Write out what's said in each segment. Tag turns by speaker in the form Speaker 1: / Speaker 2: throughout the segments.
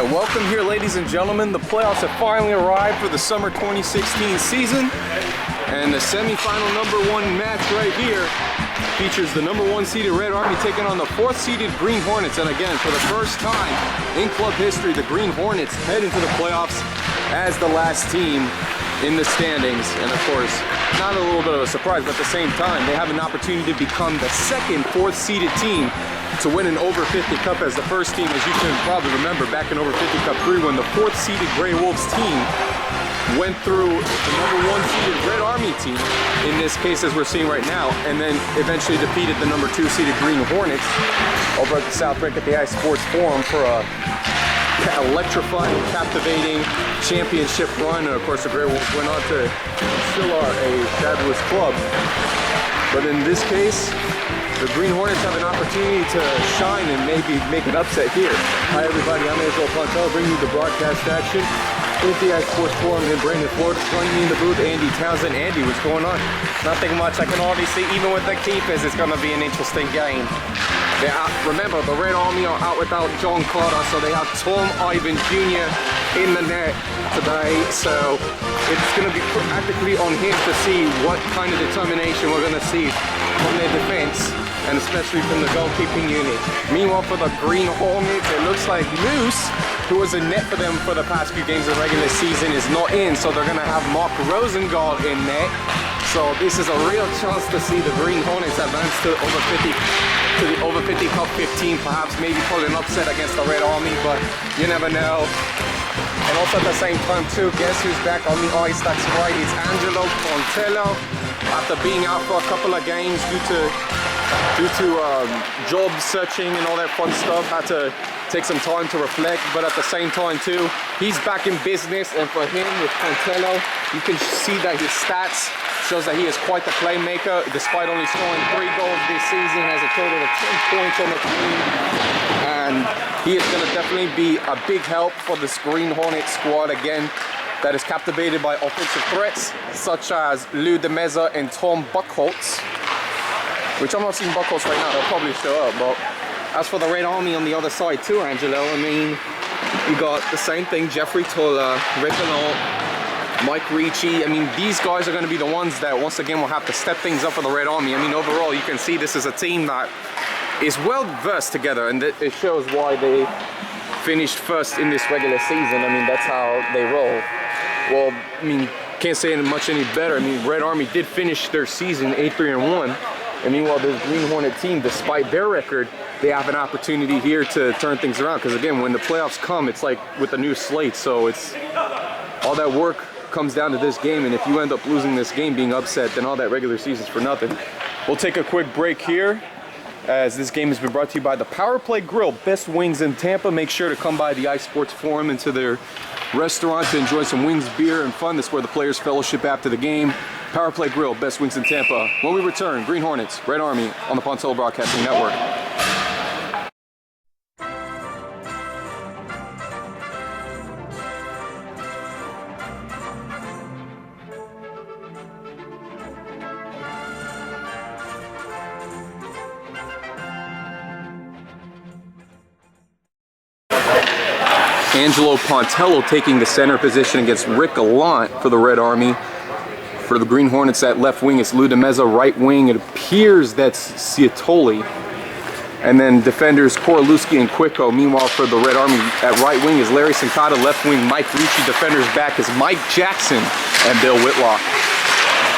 Speaker 1: Alright, welcome here ladies and gentlemen. The playoffs have finally arrived for the summer 2016 season. And the semifinal #1 match right here features the #1 seeded Red Army taking on the 4th seeded Green Hornets. And again, for the first time in club history, the Green Hornets head into the playoffs as the last team in the standings. And of course, not a little bit of a surprise, but at the same time, they have an opportunity to become the second 4th seeded team to win an over 50 cup as the first team, as you can probably remember, back in over 50 cup 3 when the 4th seeded Grey Wolves team went through the #1 seeded Red Army team, in this case as we're seeing right now, and then eventually defeated the #2 seeded Green Hornets over at the South Rink at the Ice Sports Forum for a electrifying, captivating championship run. And of course the Grey Wolves went on to still are a fabulous club. But in this case, the Green Hornets have an opportunity to shine and maybe make an upset here. Hi everybody, I'm Angelo Pontello, bringing you the broadcast action with the Ice Sports Forum in Brandon, Florida. Joining me in the booth, Andy Townsend. Andy, what's going on?
Speaker 2: Nothing much. I can already see, even with the keepers, it's going to be an interesting game. Remember, the Red Army are out without John Carter, so they have Tom Ivan Jr. in the net today. So it's going to be practically on him to see what kind of determination we're going to see from their defense, and especially from the goalkeeping unit. Meanwhile, for the Green Hornets, it looks like Moose, who was a net for them for the past few games of the regular season, is not in, so they're going to have Mark Rosengard in net. So this is a real chance to see the Green Hornets advance to the over 50 Cup 15, perhaps maybe pull an upset against the Red Army, but you never know. And also at the same time too, guess who's back on the ice? That's right, it's Angelo Pontello. After being out for a couple of games due to job searching and all that fun stuff, had to take some time to reflect, but at the same time too, he's back in business. And for him, with Pontello, you can see that his stats shows that he is quite the playmaker. Despite only scoring 3 goals this season, has a total of 10 points on the team, and he is going to definitely be a big help for this Green Hornet squad again, that is captivated by offensive threats such as Lou DeMeza and Tom Buckholtz, which I'm not seeing Buckholtz right now. They'll probably show up. But as for the Red Army on the other side too, Angelo, I mean, you got the same thing: Jeffrey Tola, Rick Bernal, Mike Ricci. I mean, these guys are going to be the ones that once again will have to step things up for the Red Army. I mean, overall, you can see this is a team that is well versed together, and it shows why they finished first in this regular season. I mean, that's how they roll. Well, I mean, can't say it much any better. I mean, Red Army did finish their season 8-3-1. And meanwhile, this Green Hornet team, despite their record, they have an opportunity here to turn things around. Because again, when the playoffs come, it's like with a new slate. So it's all that work comes down to this game. And if you end up losing this game, being upset, then all that regular season's for nothing. We'll take a quick break here, as this game has been brought to you by the Power Play Grill, best wings in Tampa. Make sure to come by the Ice Sports Forum into their restaurant to enjoy some wings, beer, and fun. This is where the players fellowship after the game. Power Play Grill, best wings in Tampa. When we return, Green Hornets, Red Army on the Pontello Broadcasting Network. Angelo Pontello taking the center position against Rick Gallant for the Red Army. For the Green Hornets at left wing, it's Lou DeMeza. Right wing, it appears that's Ciatoli. And then defenders Korolewski and Quicko. Meanwhile, for the Red Army at right wing is Larry Sincata. Left wing, Mike Ricci. Defenders back is Mike Jackson and Bill Whitlock.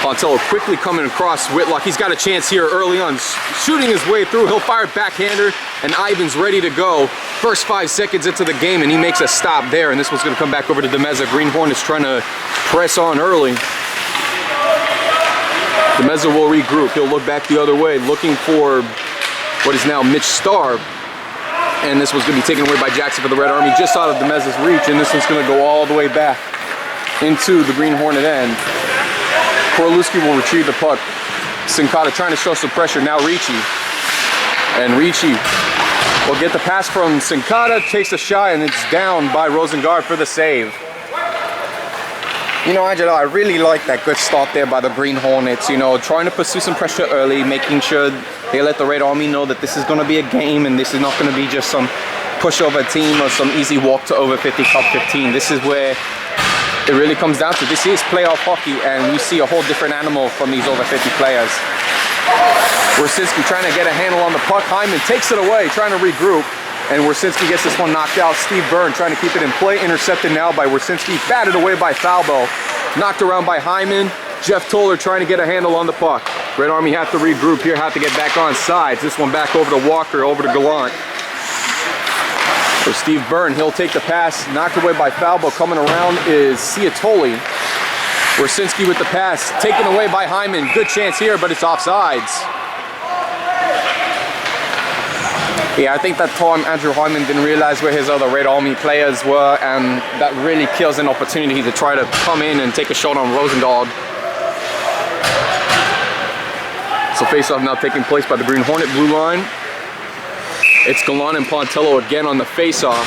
Speaker 2: Pontello quickly coming across Whitlock. He's got a chance here early on, shooting his way through. He'll fire backhander, and Ivan's ready to go. First 5 seconds into the game, and he makes a stop there. And this one's going to come back over to DeMeza. Green Hornets trying to press on early. DeMeza will regroup. He'll look back the other way, looking for what is now Mitch Starr. And this one's going to be taken away by Jackson for the Red Army, just out of DeMeza's reach. And this one's going to go all the way back into the Green Hornet end. Korolewski will retrieve the puck. Sincata trying to show some pressure. Now Ricci. And Ricci will get the pass from Sincata, takes a shot, and it's down by Rosengard for the save. You know, Angelo, I really like that good start there by the Green Hornets. You know, trying to pursue some pressure early, making sure they let the Red Army know that this is going to be a game and this is not going to be just some pushover team or some easy walk to over 50 top 15. This is where it really comes down to. This is playoff hockey, and we see a whole different animal from these over 50 players. Wersinski trying to get a handle on the puck. Hyman takes it away, trying to regroup, and Wersinski gets this one knocked out. Steve Byrne trying to keep it in play, intercepted now by Wersinski, batted away by Falbo, knocked around by Hyman. Jeff Toller trying to get a handle on the puck. Red Army have to regroup here, have to get back on sides. This one back over to Walker, over to Gallant. For Steve Byrne, he'll take the pass, knocked away by Falbo. Coming around is Ciatoli. Wersinski with the pass, taken away by Hyman. Good chance here, but it's offsides. Yeah, I think that time Andrew Hyman didn't realize where his other Red Army players were, and that really kills an opportunity to try to come in and take a shot on Rosengard. So face-off now taking place by the Green Hornet blue line. It's Gallant and Pontello again on the face-off.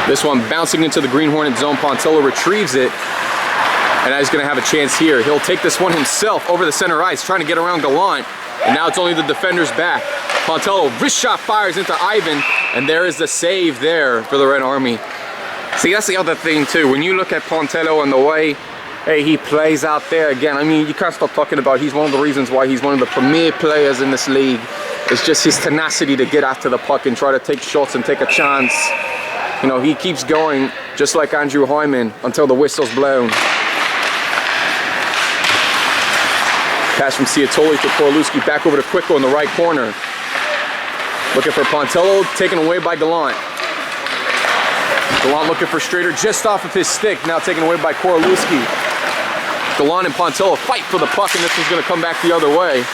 Speaker 2: This one bouncing into the Green Hornet zone. Pontello retrieves it, and now he's going to have a chance here. He'll take this one himself over the center ice, trying to get around Gallant, and now it's only the defender's back. Pontello, wrist shot fires into Ivan, and there is the save there for the Red Army. See, that's the other thing too. When you look at Pontello and the way he plays out there again, I mean, you can't stop talking about he's one of the reasons why he's one of the premier players in this league. It's just his tenacity to get after the puck and try to take shots and take a chance. You know, he keeps going just like Andrew Hyman until the whistle's blown. Pass from Ciatoli to Korluski, back over to Quicko in the right corner. Looking for Pontello, taken away by Gallant. Gallant looking for Strader just off of his stick, now taken away by Korluski. Gallant and Pontello fight for the puck, and this one's going to come back the other way.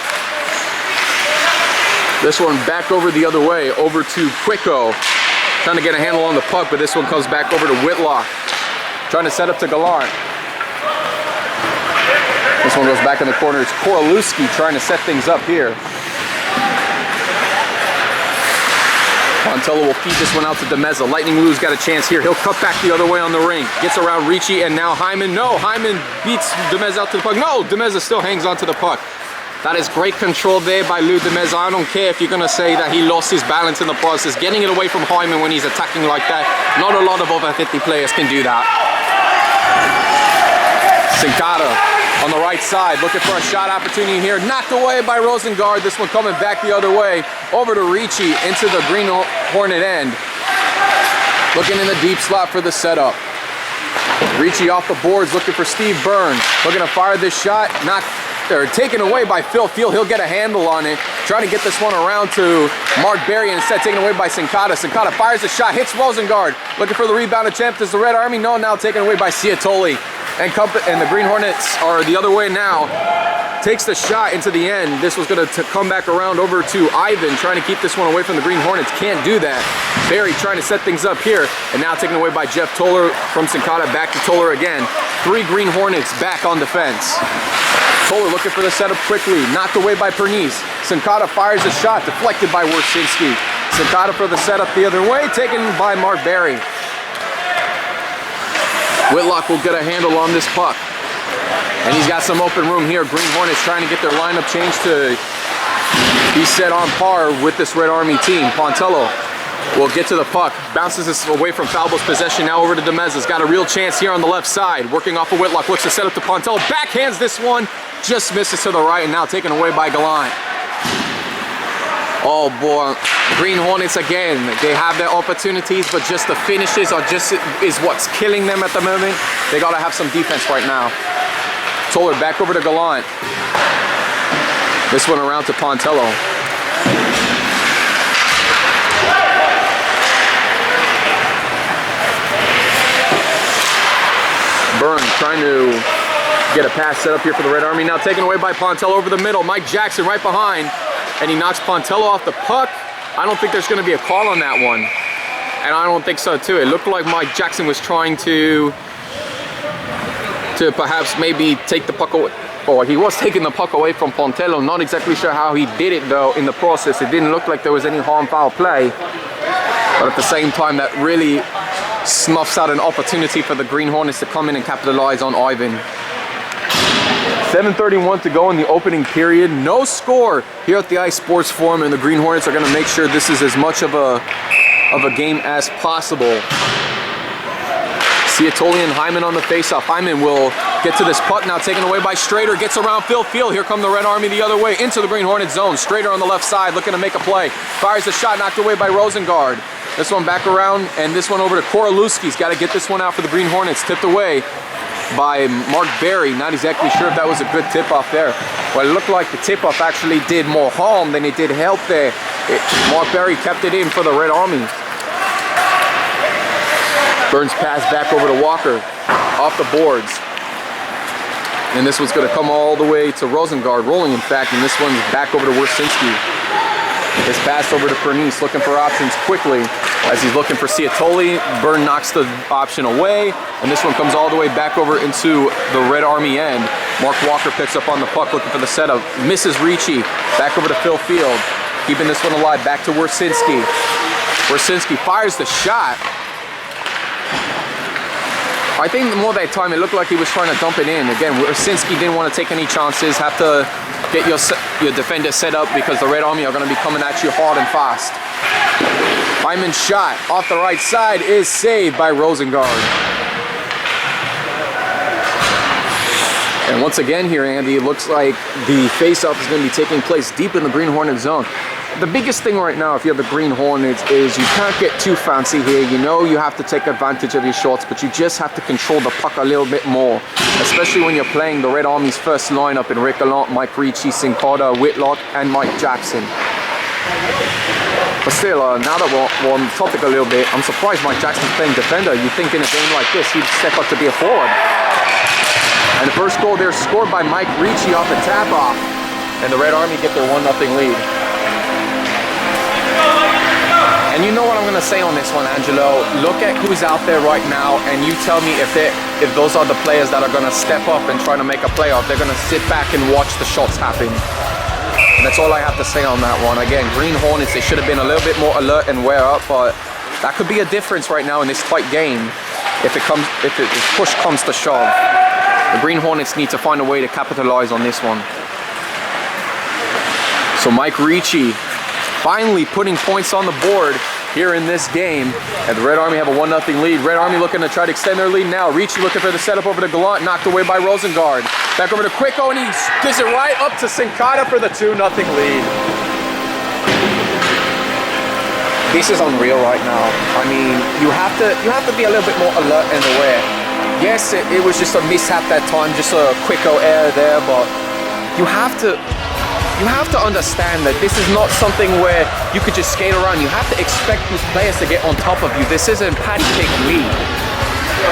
Speaker 2: This one back over the other way, over to Quicko. Trying to get a handle on the puck, but this one comes back over to Whitlock. Trying to set up to Gallant. This one goes back in the corner. It's Korluski trying to set things up here. Pontello will feed this one out to Demeza. Lightning Lou's got a chance here. He'll cut back the other way on the ring. Gets around Ricci, and now Hyman. No, Hyman beats Demeza out to the puck. No, Demeza still hangs on to the puck. That is great control there by Lou Demeza. I don't care if you're going to say that he lost his balance in the process. Getting it away from Hyman when he's attacking like that. Not a lot of over 50 players can do that. Sincata on the right side, looking for a shot opportunity here. Knocked away by Rosengard. This one coming back the other way. Over to Ricci into the Green Hornet end. Looking in the deep slot for the setup. Ricci off the boards, looking for Steve Byrne. Looking to fire this shot. Taken away by Phil Field. He'll get a handle on it. Trying to get this one around to Mark Berry, and instead taken away by Sincata. Sincata fires a shot, hits Rosengard. Looking for the rebound attempt. Is the Red Army? No, now taken away by Ciatoli. And the Green Hornets are the other way now. Takes the shot into the end. This was going to come back around over to Ivan, trying to keep this one away from the Green Hornets. Can't do that. Berry trying to set things up here, and now taken away by Jeff Toller from Sincata. Back to Toller again. 3 Green Hornets back on defense. Toller looking for the setup quickly. Knocked away by Pernice. Sincata fires a shot, deflected by Wersinski. Sincata for the setup the other way, taken by Mark Berry. Whitlock will get a handle on this puck. And he's got some open room here. Green Hornets trying to get their lineup changed to be set on par with this Red Army team. Pontello will get to the puck. Bounces this away from Falbo's possession. Now over to Demeza's. Got a real chance here on the left side. Working off of Whitlock. Looks to set up to Pontello. Backhands this one. Just misses to the right, and now taken away by Gallant. Oh boy. Green Hornets again. They have their opportunities, but just the finishes is what's killing them at the moment. They got to have some defense right now. Toller back over to Gallant. This one around to Pontello. Byrne trying to get a pass set up here for the Red Army. Now taken away by Pontello over the middle. Mike Jackson right behind, and he knocks Pontello off the puck. I don't think there's going to be a call on that one, and I don't think so too. It looked like Mike Jackson was trying to perhaps maybe take the puck away. Or he was taking the puck away from Pontello. Not exactly sure how he did it though in the process. It didn't look like there was any harm foul play, but at the same time that really snuffs out an opportunity for the Green Hornets to come in and capitalize on Ivan.
Speaker 1: 7:31 to go in the opening period. No score here at the Ice Sports Forum, and the Green Hornets are going to make sure this is as much of a game as possible. Ciatoli and Hyman on the faceoff. Hyman will get to this puck now, taken away by Strader. Gets around Phil Field. Here come the Red Army the other way into the Green Hornet zone. Strader on the left side looking to make a play. Fires the shot, knocked away by Rosengard. This one back around, and this one over to Korolewski. He's got to get this one out for the Green Hornets. Tipped away by Mark Berry. Not exactly sure if that was a good tip-off there. Well, it looked like the tip-off actually did more harm than it did help there. Mark Berry kept it in for the Red Army. Burns pass back over to Walker, off the boards. And this one's gonna come all the way to Rosengard, rolling in fact, and this one's back over to Wersinski. This pass over to Pernice, looking for options quickly as he's looking for Ciatoli. Burn knocks the option away, and this one comes all the way back over into the Red Army end. Mark Walker picks up on the puck, looking for the setup. Misses Ricci, back over to Phil Field. Keeping this one alive, back to Wersinski. Wersinski fires the shot. I think more that time it looked like he was trying to dump it in. Again, Wersinski didn't want to take any chances, have to get your defender set up because the Red Army are going to be coming at you hard and fast. Hyman's shot off the right side is saved by Rosengard. And once again here, Andy, it looks like the face-off is going to be taking place deep in the Green Hornet zone. The biggest thing right now, if you're the Green Hornets, is you can't get too fancy here. You know you have to take advantage of your shots, but you just have to control the puck a little bit more, especially when you're playing the Red Army's first lineup in Rick Gallant, Mike Ricci, Cincotta, Whitlock, and Mike Jackson. But still, now that we're on the topic a little bit, I'm surprised Mike Jackson's playing defender. You'd think in a game like this, he'd step up to be a forward. And the first goal there scored by Mike Ricci off the tap-off. And the Red Army get their 1-0 lead. And you know what I'm going to say on this one, Angelo. Look at who's out there right now, and you tell me if those are the players that are going to step up and try to make a playoff. They're going to sit back and watch the shots happen. And that's all I have to say on that one. Again, Green Hornets, they should have been a little bit more alert and wear up, but that could be a difference right now in this tight game if push comes to shove. The Green Hornets need to find a way to capitalize on this one. So Mike Ricci finally putting points on the board here in this game. And the Red Army have a 1-0 lead. Red Army looking to try to extend their lead now. Ricci looking for the setup over to Gallant, knocked away by Rosengard. Back over to Quicko, and he gives it right up to Cincotta for the 2-0 lead. This is unreal right now. I mean, you have to be a little bit more alert and aware. Yes, it was just a mishap that time, just a Quicko error there, but you have to understand that this is not something where you could just skate around. You have to expect these players to get on top of you. This isn't patty cake league.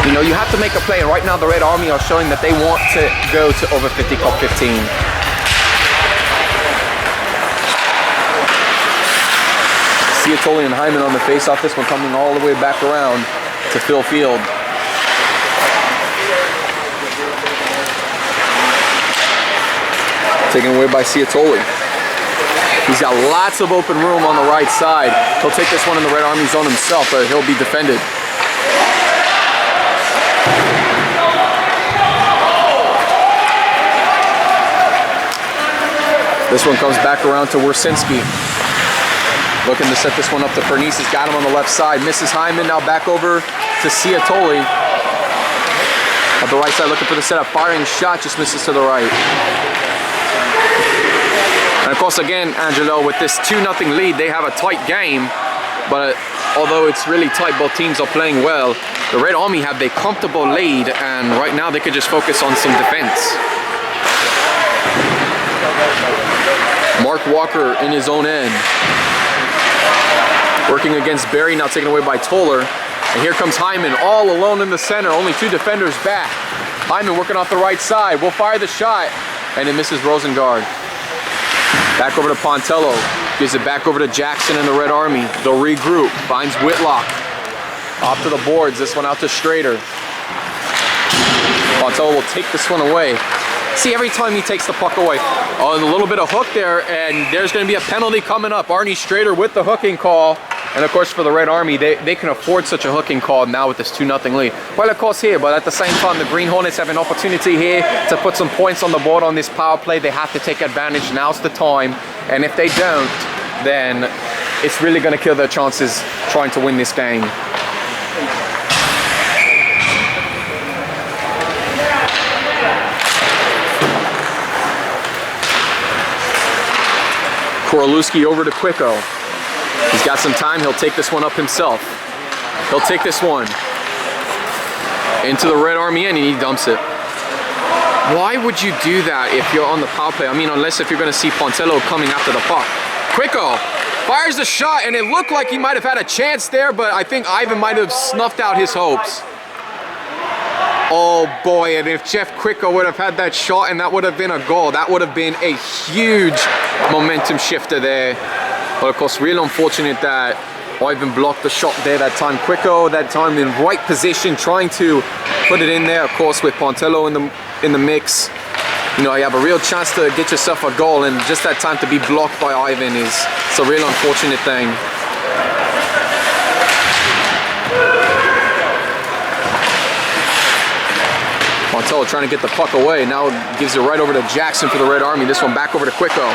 Speaker 1: You know, you have to make a play, and right now the Red Army are showing that they want to go to over 50 Cup 15. Ciatoli and Hyman on the face-off. This one coming all the way back around to Phil Field. Taken away by Ciatoli. He's got lots of open room on the right side. He'll take this one in the Red Army zone himself, but he'll be defended. This one comes back around to Wersinski. Looking to set this one up to Pernice. He's got him on the left side. Misses Hyman. Now back over to Ciatoli. At the right side, looking for the setup. Firing shot, just misses to the right. And of course, again, Angelo, with this 2-0 lead, they have a tight game. But although it's really tight, both teams are playing well. The Red Army have a comfortable lead, and right now they could just focus on some defense. Mark Walker in his own end. Working against Berry, now taken away by Toller. And here comes Hyman, all alone in the center. Only two defenders back. Hyman working off the right side. Will fire the shot, and it misses Rosengard. Back over to Pontello. Gives it back over to Jackson and the Red Army. They'll regroup. Finds Whitlock. Off to the boards. This one out to Strader. Pontello will take this one away. See, every time he takes the puck away. Oh, and a little bit of hook there, and there's going to be a penalty coming up. Arnie Strader with the hooking call. And of course for the Red Army, they can afford such a hooking call now with this 2-0 lead. Well, of course here, but at the same time, the Green Hornets have an opportunity here to put some points on the board on this power play. They have to take advantage. Now's the time. And if they don't, then it's really going to kill their chances trying to win this game. Korolewski over to Quicko. He's got some time. He'll take this one up himself. He'll take this one into the Red Army end, and he dumps it. Why would you do that if you're on the power play? I mean, unless if you're going to see Pontello coming after the puck. Quicko fires the shot, and it looked like he might have had a chance there, but I think Ivan might have snuffed out his hopes. Oh boy, and if Jeff Quicko would have had that shot and that would have been a goal, that would have been a huge momentum shifter there. But of course, real unfortunate that Ivan blocked the shot there that time. Quicko, that time in right position, trying to put it in there, of course, with Pontello in the mix. You know, you have a real chance to get yourself a goal, and just that time to be blocked by Ivan it's a real unfortunate thing. Pontello trying to get the puck away. Now gives it right over to Jackson for the Red Army. This one back over to Quicko.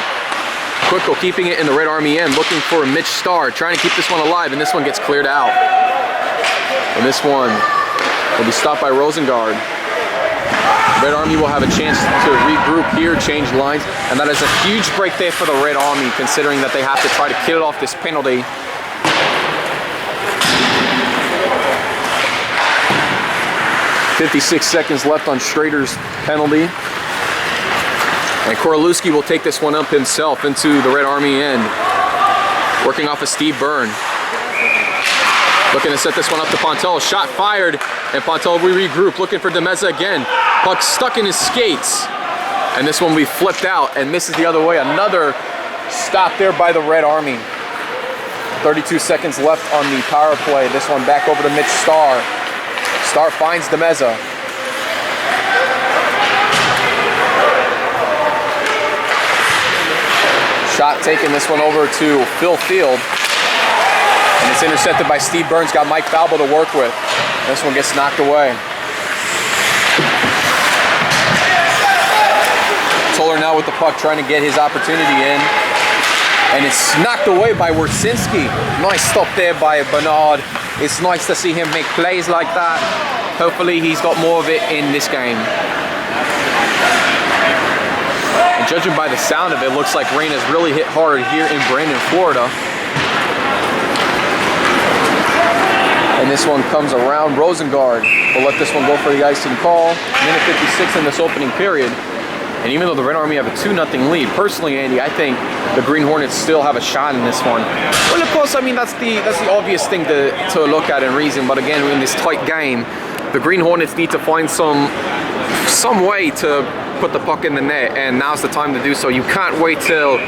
Speaker 1: Quicko keeping it in the Red Army end, looking for Mitch Starr, trying to keep this one alive, and this one gets cleared out. And this one will be stopped by Rosengard. Red Army will have a chance to regroup here, change lines, and that is a huge break there for the Red Army, considering that they have to try to kill off this penalty. 56 seconds left on Schrader's penalty. And Korolewski will take this one up himself into the Red Army end. Working off of Steve Byrne. Looking to set this one up to Pontello. Shot fired, and Pontello will regroup, looking for Demeza again. Puck stuck in his skates. And this one will be flipped out and misses the other way. Another stop there by the Red Army. 32 seconds left on the power play. This one back over to Mitch Starr. Starr finds Demeza. Shot taken, this one over to Phil Field. And it's intercepted by Steve Burns, got Mike Falbo to work with. This one gets knocked away. Toller now with the puck, trying to get his opportunity in. And it's knocked away by Wersinski. Nice stop there by Bernard. It's nice to see him make plays like that. Hopefully he's got more of it in this game. And judging by the sound of it, looks like rain has really hit hard here in Brandon, Florida. And this one comes around. Rosengard will let this one go for the icing call. Minute 56 in this opening period. And even though the Red Army have a 2-0 lead, personally, Andy, I think the Green Hornets still have a shot in this one. Well, of course, I mean, that's the obvious thing to look at and reason. But again, in this tight game, the Green Hornets need to find some way to put the puck in the net, and now's the time to do so. You can't wait till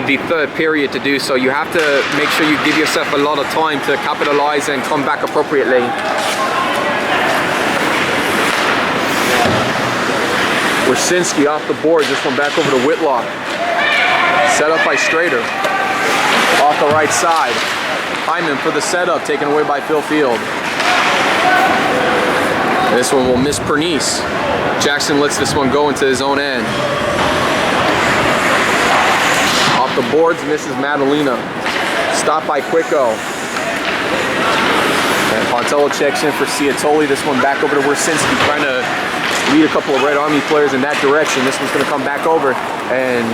Speaker 1: the third period to do so. You have to make sure you give yourself a lot of time to capitalize and come back appropriately. Wersinski off the board, this one back over to Whitlock. Set up by Schrader. Off the right side. Hyman for the setup, taken away by Phil Field. This one will miss Pernice. Jackson lets this one go into his own end. Off the boards, misses Madalena. Stopped by Quicko. And Pontello checks in for Ciatoli. This one back over to Wersinski, trying to lead a couple of Red Army players in that direction. This one's going to come back over and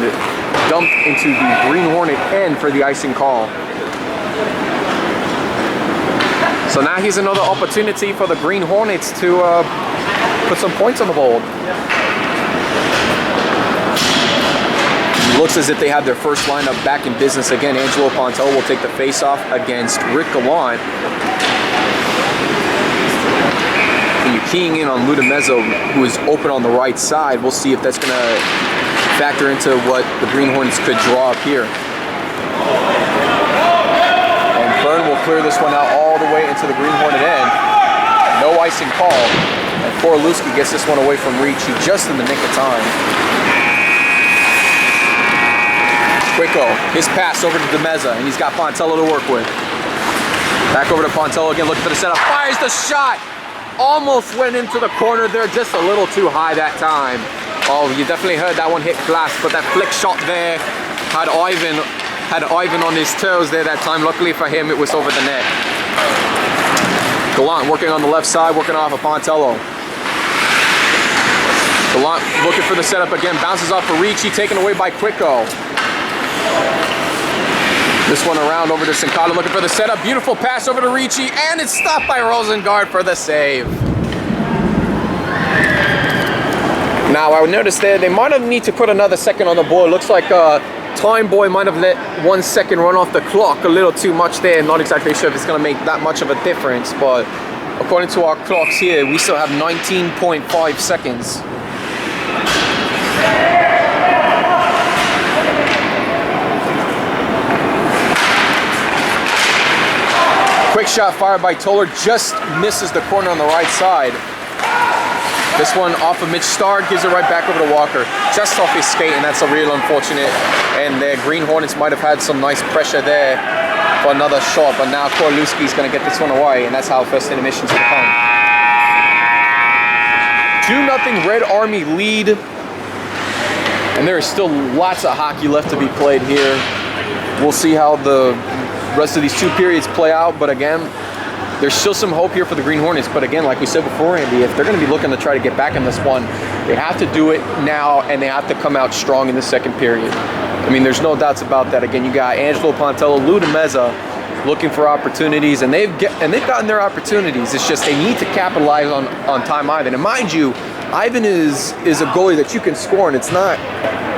Speaker 1: dump into the Green Hornet end for the icing call. So now here's another opportunity for the Green Hornets to put some points on the board. Looks as if they have their first lineup back in business again. Angelo Pontello will take the face-off against Rick Gallant. Keying in on Ludamezzo, who is open on the right side. We'll see if that's going to factor into what the Green Hornets could draw up here. And Byrne will clear this one out all the way into the Green Hornet end. No icing call. And Korolewski gets this one away from reach. He just in the nick of time. Quicko, his pass over to Demeza, and he's got Pontello to work with.
Speaker 2: Back over to Pontello again, looking for the setup. Fires the shot. Almost went into the corner there, just a little too high that time. Oh, you definitely heard that one hit glass, but that flick shot there had Ivan on his toes there that time. Luckily for him, it was over the net. Gallant working on the left side, working off of Pontello. Gallant looking for the setup again, bounces off for Ricci, taken away by Quicko. This one around over to Sincata, looking for the setup. Beautiful pass over to Ricci, and it's stopped by Rosengard for the save. Now, I would notice there, they might have need to put another second on the board. Looks like Time Boy might have let 1 second run off the clock a little too much there. Not exactly sure if it's going to make that much of a difference, but according to our clocks here, we still have 19.5 seconds. Quick shot fired by Toller, just misses the corner on the right side. This one off of Mitch Starr, gives it right back over to Walker. Just off his skate, and that's a real unfortunate. And the Green Hornets might have had some nice pressure there for another shot, but now Korluski's going to get this one away, and that's how first intermission's going to come. 2-0 Red Army lead. And there is still lots of hockey left to be played here. We'll see how the rest of these 2 periods play out, but again, there's still some hope here for the Green Hornets. But again, like we said before, Andy, if they're going to be looking to try to get back in this one, they have to do it now, and they have to come out strong in the second period. I mean, there's no doubts about that. Again, you got Angelo Pontello, Lou DeMezza looking for opportunities, and they've gotten their opportunities. It's just they need to capitalize on time Ivan. And mind you, Ivan is a goalie that you can score, and it's not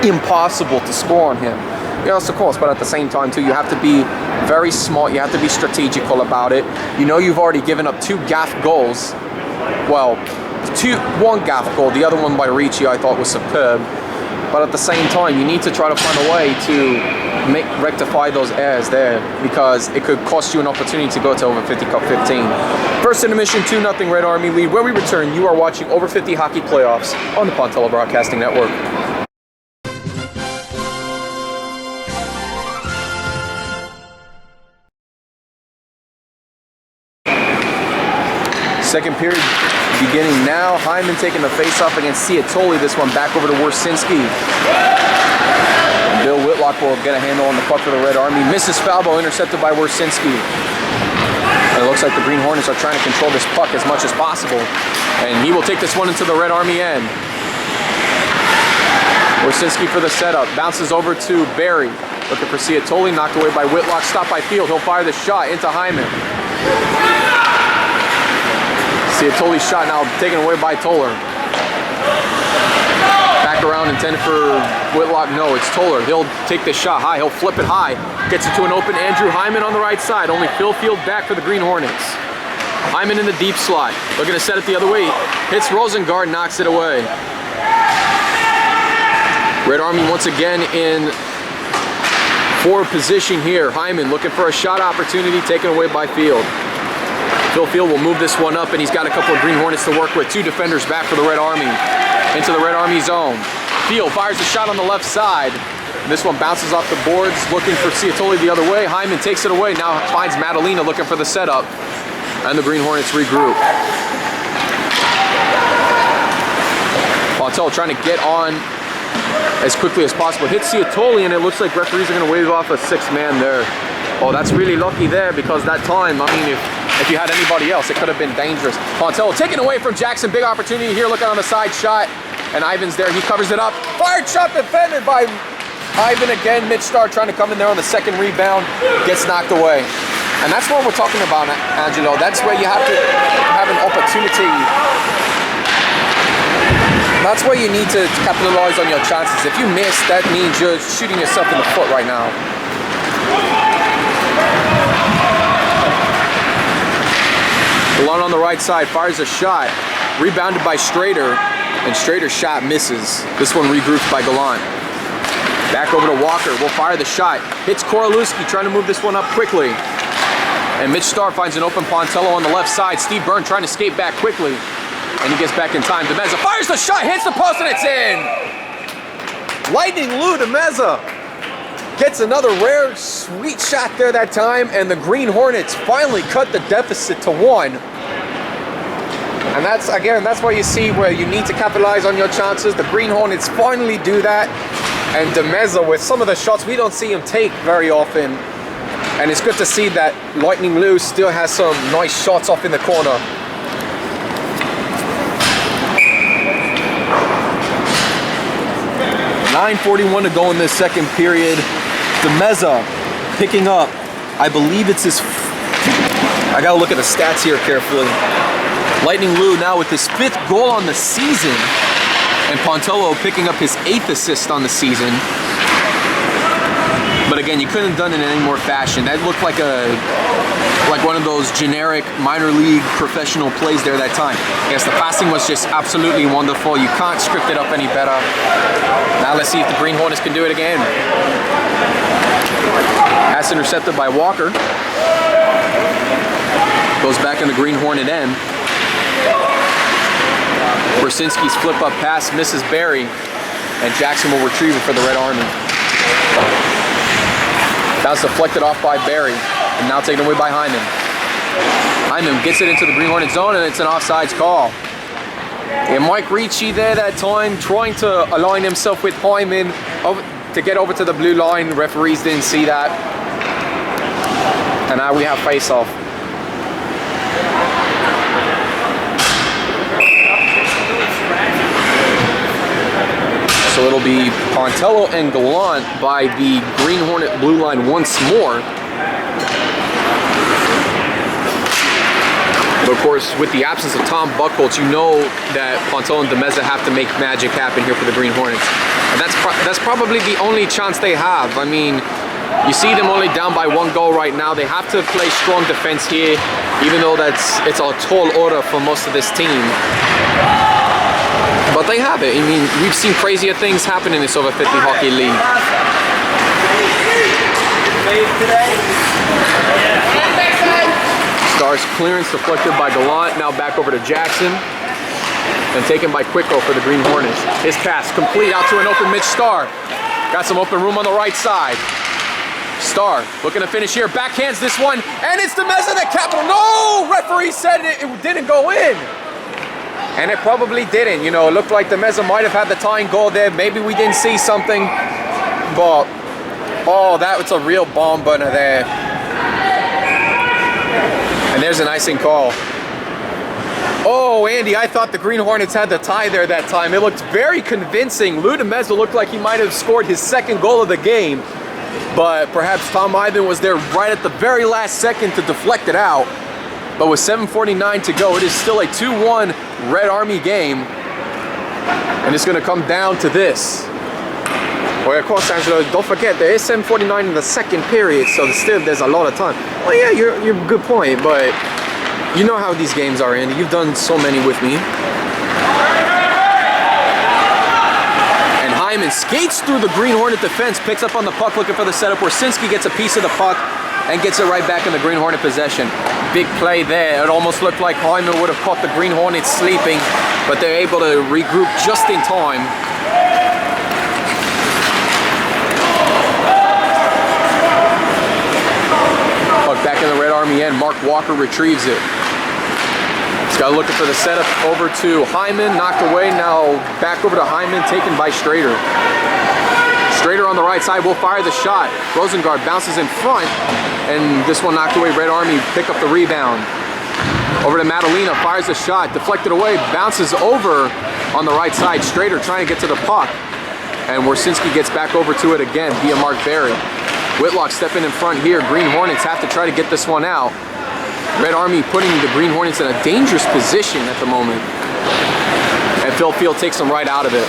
Speaker 2: impossible to score on him. Yes, of course, but at the same time, too, you have to be very smart. You have to be strategical about it. You know you've already given up 2 gaff goals. Well, 1 gaff goal. The other one by Ricci I thought was superb. But at the same time, you need to try to find a way to rectify those errors there, because it could cost you an opportunity to go to over 50 Cup 15. First intermission, 2-0 Red Army lead. When we return, you are watching Over 50 Hockey Playoffs on the Pontello Broadcasting Network. Second period beginning now. Hyman taking the face-off against Ciatoli. This one back over to Wersinski. Bill Whitlock will get a handle on the puck for the Red Army. Misses foul ball, intercepted by Wersinski. And it looks like the Green Hornets are trying to control this puck as much as possible. And he will take this one into the Red Army end. Wersinski for the setup. Bounces over to Barry. Looking for Ciatoli. Knocked away by Whitlock. Stopped by Field. He'll fire the shot into Hyman. Ciatoli's shot now taken away by Toller. Back around, intended for Whitlock. No, it's Toller. He'll take the shot high. He'll flip it high. Gets it to an open Andrew Hyman on the right side. Only Phil Field back for the Green Hornets. Hyman in the deep slot. Looking to set it the other way. Hits Rosengard, knocks it away. Red Army once again in forward position here. Hyman looking for a shot opportunity, taken away by Field. Phil Field will move this one up, and he's got a couple of Green Hornets to work with. 2 defenders back for the Red Army. Into the Red Army zone. Field fires a shot on the left side. This one bounces off the boards, looking for Ciatoli the other way. Hyman takes it away, now finds Madalena looking for the setup. And the Green Hornets regroup. Pontello trying to get on as quickly as possible. Hits Ciatoli, and it looks like referees are going to wave off a 6th man there. Oh, that's really lucky there, because that time, I mean, if you had anybody else, it could have been dangerous. Pontello taken away from Jackson. Big opportunity here, looking on the side shot. And Ivan's there, he covers it up. Fired shot defended by Ivan again. Mitch Starr trying to come in there on the second rebound. Gets knocked away. And that's what we're talking about, Angelo. That's where you have to have an opportunity. That's where you need to capitalize on your chances. If you miss, that means you're shooting yourself in the foot right now. Gallant on the right side fires a shot, rebounded by Strader, and Strader's shot misses. This one regroups by Gallant. Back over to Walker, will fire the shot. Hits Korluski, trying to move this one up quickly. And Mitch Starr finds an open Pontello on the left side. Steve Byrne trying to skate back quickly, and he gets back in time. DeMezza fires the shot, hits the post, and it's in! Lightning Lou DeMezza. gets another rare, sweet shot there that time, and the Green Hornets finally cut the deficit to 1. And that's, again, that's why you see where you need to capitalize on your chances. The Green Hornets finally do that. And Demeza, with some of the shots, we don't see him take very often. And it's good to see that Lightning Lou still has some nice shots off in the corner.
Speaker 1: .941 to go in this second period. Demeza picking up, I believe it's his, I gotta look at the stats here carefully. Lightning Lou now with his 5th goal on the season, and Pontello picking up his 8th assist on the season. But again, you couldn't have done it in any more fashion. That looked like one of those generic minor league professional plays there that time. Yes, the passing was just absolutely wonderful. You can't script it up any better. Now let's see if the Green Hornets can do it again. Pass intercepted by Walker. Goes back in the Green Hornet end. Wersinski's flip-up pass misses Barry, and Jackson will retrieve it for the Red Army. That's deflected off by Barry, and now taken away by Hyman. Hyman gets it into the Green Hornet zone, and it's an offsides call. And Mike Ricci there that time, trying to align himself with Hyman to get over to the blue line. Referees didn't see that. And now we have face-off. So it'll be Pontello and Gallant by the Green Hornet blue line once more. But of course, with the absence of Tom Buchholz, you know that Pontello and Demeza have to make magic happen here for the Green Hornets. And that's probably the only chance they have. I mean, you see them only down by 1 goal right now. They have to play strong defense here, even though it's a tall order for most of this team. But they have it. I mean, we've seen crazier things happen in this over 50 hockey league. Star's clearance deflected by Gallant, now back over to Jackson. And taken by Quicko for the Green Hornets. His pass complete out to an open Mitch Star. Got some open room on the right side. Star looking to finish here. Backhands this one, and it's Demeza that capital. No! Referee said it didn't go in. And it probably didn't. You know, it looked like Demeza might have had the tying goal there. Maybe we didn't see something. But, oh, that was a real bomb burner there. And there's an icing call. Oh, Andy, I thought the Green Hornets had the tie there that time. It looked very convincing. Lou Demeza looked like he might have scored his 2nd goal of the game. But perhaps Tom Ivan was there right at the very last second to deflect it out. But with 7:49 to go, it is still a 2-1 Red Army game. And it's going to come down to this. Well, of course, Angelo, don't forget, there is 7:49 in the second period, so still there's a lot of time. Well, yeah, you're a good point, but you know how these games are, Andy. You've done so many with me. And Hyman skates through the Green Hornet defense, picks up on the puck, looking for the setup. Wersinski gets a piece of the puck and gets it right back in the Green Hornet possession. Big play there. It almost looked like Hyman would have caught the Green Hornets sleeping, but they're able to regroup just in time. Puck back in the Red Army end. Mark Walker retrieves it. He's got looking for the setup over to Hyman, knocked away. Now back over to Hyman, taken by Strader. Strader on the right side will fire the shot. Rosengard bounces in front, and this one knocked away. Red Army pick up the rebound. Over to Madalena, fires the shot, deflected away, bounces over on the right side. Strader trying to get to the puck, and Wersinski gets back over to it again via Mark Barry. Whitlock stepping in front here. Green Hornets have to try to get this one out. Red Army putting the Green Hornets in a dangerous position at the moment. And Phil Field takes them right out of it.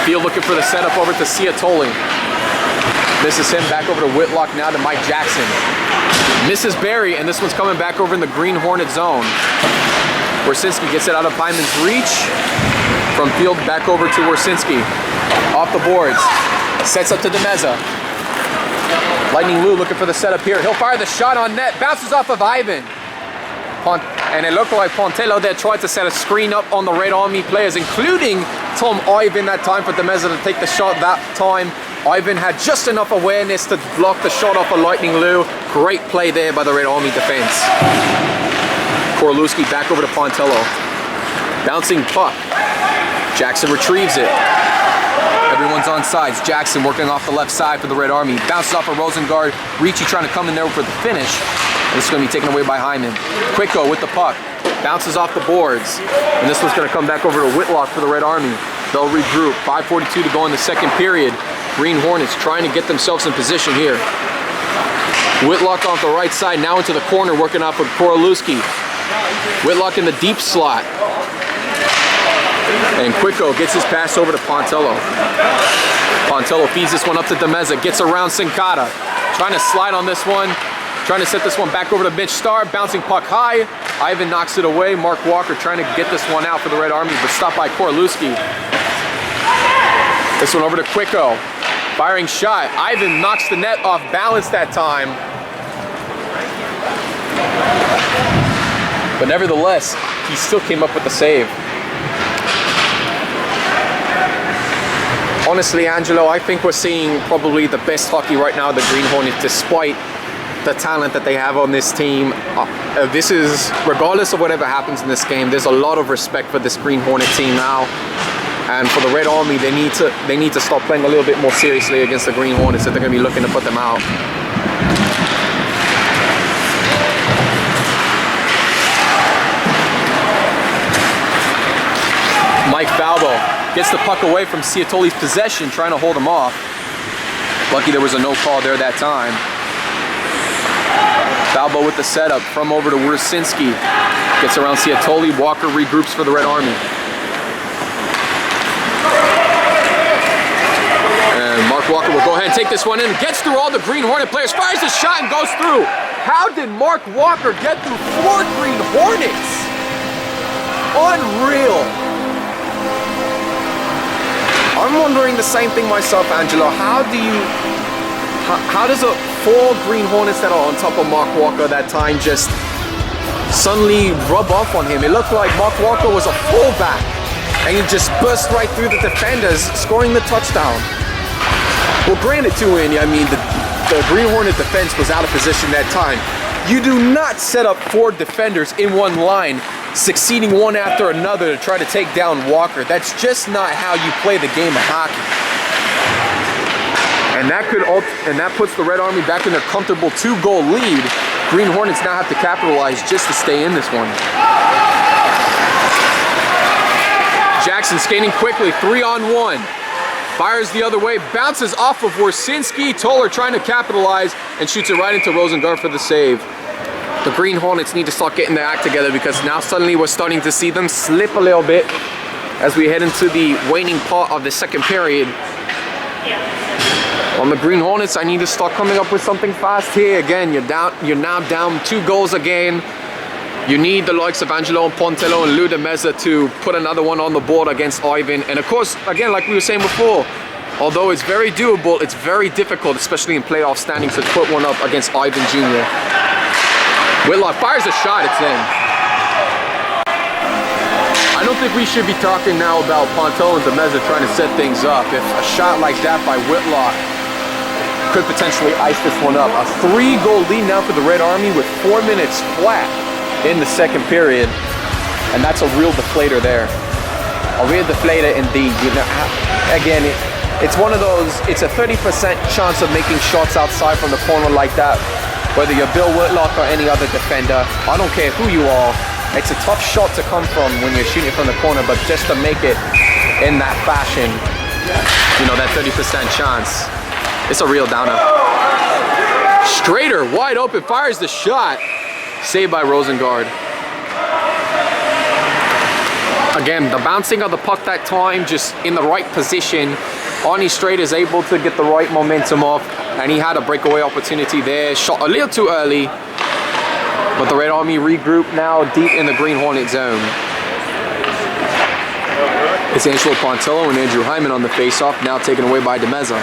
Speaker 1: Field looking for the setup over to Ciatoli. Misses him, back over to Whitlock, now to Mike Jackson. Misses Barry, and this one's coming back over in the Green Hornet zone. Wersinski gets it out of Hyman's reach. From Field back over to Wersinski. Off the boards. Sets up to Demeza. Lightning Lou looking for the setup here. He'll fire the shot on net. Bounces off of Ivan. And it looked like Pontello there tried to set a screen up on the Red Army players, including Tom Ivan that time for Demeza to take the shot that time.
Speaker 2: Ivan had just enough awareness to block the shot off of Lightning Lou. Great play there by the Red Army defense. Korolewski back over to Pontello. Bouncing puck. Jackson retrieves it. Everyone's on sides. Jackson working off the left side for the Red Army. Bounces off of Rosengard. Ricci trying to come in there for the finish. And this is going to be taken away by Hyman. Quicko with the puck. Bounces off the boards. And this one's going to come back over to Whitlock for the Red Army. They'll regroup. 5:42 to go in the second period. Green Hornets trying to get themselves in position here. Whitlock off the right side, now into the corner, working off of Korolewski. Whitlock in the deep slot. And Quicko gets his pass over to Pontello. Pontello feeds this one up to Demeza, gets around Sincata. Trying to slide on this one. Trying to set this one back over to Mitch Starr, bouncing puck high. Ivan knocks it away. Mark Walker trying to get this one out for the Red Army, but stopped by Korolewski. This one over to Quicko. Firing shot. Ivan knocks the net off balance that time. But nevertheless, he still came up with the save. Honestly, Angelo, I think we're seeing probably the best hockey right now, the Green Hornets, despite the talent that they have on this team. This is, regardless of whatever happens in this game, there's a lot of respect for this Green Hornet team now. And for the Red Army, they need to start playing a little bit more seriously against the Green Hornets if they're going to be looking to put them out. Mike Falbo gets the puck away from Ciatoli's possession, trying to hold him off. Lucky there was a no call there that time. Falbo with the setup from over to Wersinski. Gets around Ciatoli. Walker regroups for the Red Army. And Mark Walker will go ahead and take this one in. Gets through all the Green Hornet players. Fires the shot and goes through. How did Mark Walker get through 4 Green Hornets? Unreal. I'm wondering the same thing myself, Angelo. How does a 4 Green Hornets that are on top of Mark Walker that time just suddenly rub off on him? It looked like Mark Walker was a fullback and he just burst right through the defenders, scoring the touchdown. Well, granted too, Andy, I mean, the Green Hornet defense was out of position that time. You do not set up 4 defenders in one line, succeeding one after another to try to take down Walker. That's just not how you play the game of hockey. And that puts the Red Army back in their comfortable 2-goal lead. Green Hornets now have to capitalize just to stay in this one. Jackson skating quickly, 3-on-1. Fires the other way, bounces off of Wersinski. Toller trying to capitalize and shoots it right into Rosengard for the save. The Green Hornets need to start getting their act together because now suddenly we're starting to see them slip a little bit as we head into the waning part of the second period. On the Green Hornets, I need to start coming up with something fast here. Again, you're now down 2 goals again. You need the likes of Angelo and Pontello and Lou Demeza to put another one on the board against Ivan. And of course, again, like we were saying before, although it's very doable, it's very difficult, especially in playoff standings, to put one up against Ivan Jr. Whitlock fires a shot, it's in. I don't think we should be talking now about Pontello and Demeza trying to set things up. If a shot like that by Whitlock could potentially ice this one up. A 3-goal lead now for the Red Army with 4 minutes flat in the second period. And that's a real deflator there. A real deflator indeed. You know, again, it's one of those, it's a 30% chance of making shots outside from the corner like that. Whether you're Bill Whitlock or any other defender, I don't care who you are. It's a tough shot to come from when you're shooting from the corner, but just to make it in that fashion, you know, that 30% chance, it's a real downer. Strader, wide open, fires the shot. Saved by Rosengard. Again, the bouncing of the puck that time, just in the right position. Arnie Strader is able to get the right momentum off, and he had a breakaway opportunity there. Shot a little too early, but the Red Army regroup now deep in the Green Hornet zone. It's Angelo Pontello and Andrew Hyman on the face-off, now taken away by Demeza.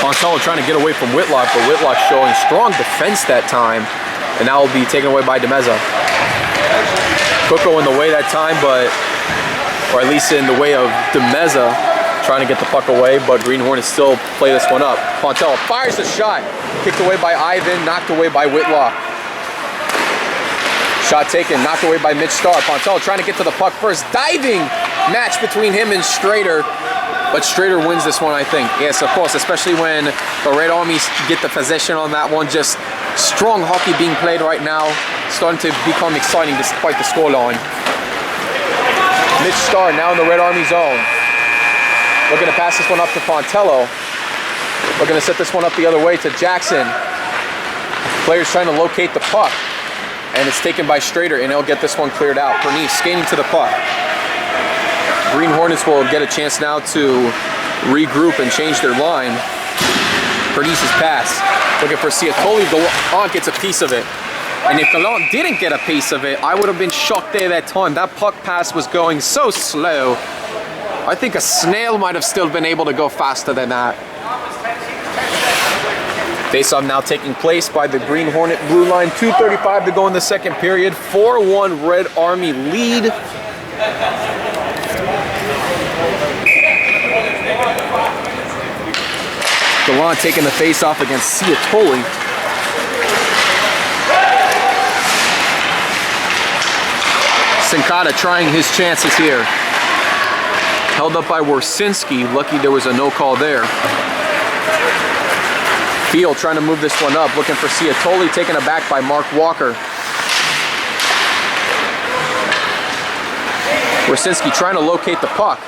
Speaker 2: Pontello trying to get away from Whitlock, but Whitlock showing strong defense that time, and now will be taken away by Demeza.
Speaker 1: Cuoco in the way that time, or at least in the way of Demeza trying to get the puck away, but Green Hornets still play this one up. Pontello fires the shot, kicked away by Ivan, knocked away by Whitlock. Shot taken, knocked away by Mitch Starr. Pontello trying to get to the puck first. Diving match between him and Strader. But Strader wins this one, I think. Yes, of course, especially when the Red Armies get the possession on that one. Just strong hockey being played right now. Starting to become exciting despite the scoreline. Mitch Starr now in the Red Army zone. Looking to pass this one up to Pontello. Looking to set this one up the other way to Jackson. Players trying to locate the puck. And it's taken by Strader, and he'll get this one cleared out. Pernice skating to the puck. Green Hornets will get a chance now to regroup and change their line. Pernice's pass. Looking for Ciatoli. Gallant gets a piece of it. And if Gallant didn't get a piece of it, I would have been shocked there that time. That puck pass was going so slow. I think a snail might have still been able to go faster than that. Face-off now taking place by the Green Hornet blue line. 2:35 to go in the second period. 4-1 Red Army lead. Gallant taking the face-off against Ciatoli. Sinkata trying his chances here. Held up by Worsinski. Lucky there was a no call there. Field trying to move this one up, looking for Ciatoli, taken aback by Mark Walker. Worsinski trying to locate the puck.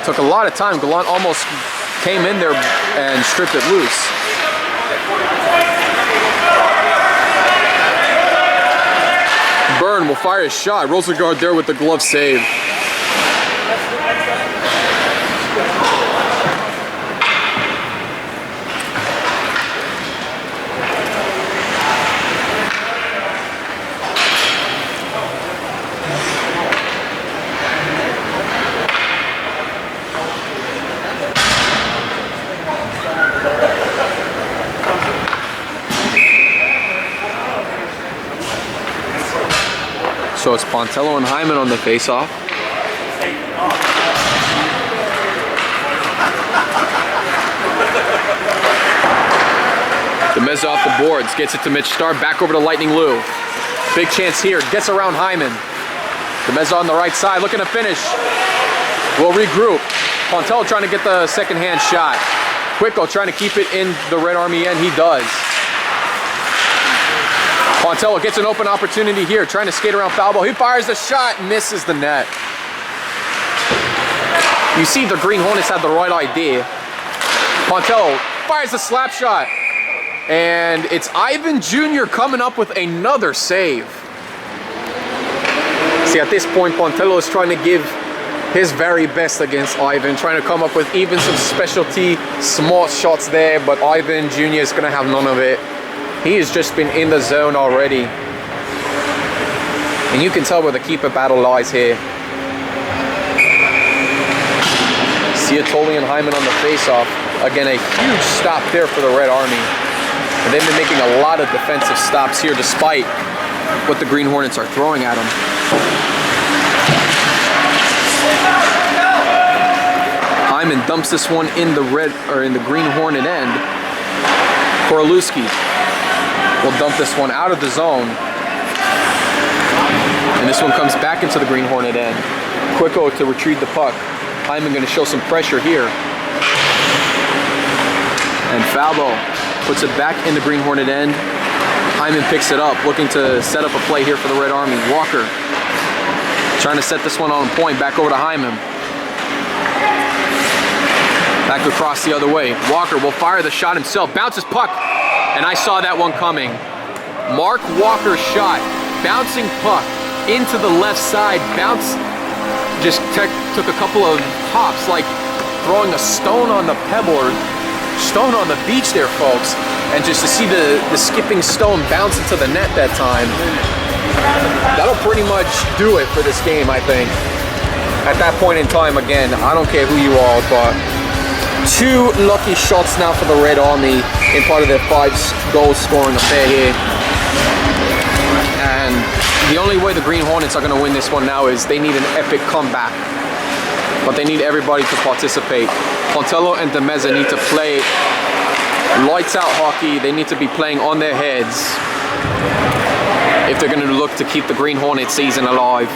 Speaker 1: Took a lot of time. Gallant almost came in there and stripped it loose. Byrne will fire a shot. Rosengaard there with the glove save. So it's Pontello and Hyman on the face-off. Demeza off the boards, gets it to Mitch Starr, back over to Lightning Lou. Big chance here, gets around Hyman. Demeza on the right side, looking to finish. We'll regroup. Pontello trying to get the second-hand shot. Quicko trying to keep it in the Red Army end, he does. Pontello gets an open opportunity here, trying to skate around foul ball. He fires the shot, misses the net. You see the Green Hornets had the right idea. Pontello fires the slap shot. And it's Ivan Jr. coming up with another save. See, at this point, Pontello is trying to give his very best against Ivan, trying to come up with even some specialty smart shots there, but Ivan Jr. is going to have none of it. He has just been in the zone already. And you can tell where the keeper battle lies here. Ciatoli and Hyman on the face-off. Again, a huge stop there for the Red Army. And they've been making a lot of defensive stops here despite what the Green Hornets are throwing at them. Hyman dumps this one in the Green Hornet end. Korolewski will dump this one out of the zone. And this one comes back into the Green Hornet end. Quicko to retrieve the puck. Hyman going to show some pressure here. And Falbo puts it back in the Green Hornet end. Hyman picks it up, looking to set up a play here for the Red Army. Walker trying to set this one on point, back over to Hyman. Back across the other way. Walker will fire the shot himself, bounces puck, and I saw that one coming. Mark Walker's shot, bouncing puck into the left side, just took a couple of hops, like throwing a stone on the pebble or stone on the beach there, folks. And just to see the skipping stone bounce into the net that time, that'll pretty much do it for this game, I think. At that point in time, again, I don't care who you are, but 2 lucky shots now for the Red Army in part of their 5-goal scoring affair here. And
Speaker 2: And the only way the Green Hornets are going to win this one now is they need an epic comeback. But they need everybody to participate. Pontello and De Meza need to play lights out hockey. They need to be playing on their heads if they're going to look to keep the Green Hornet season alive.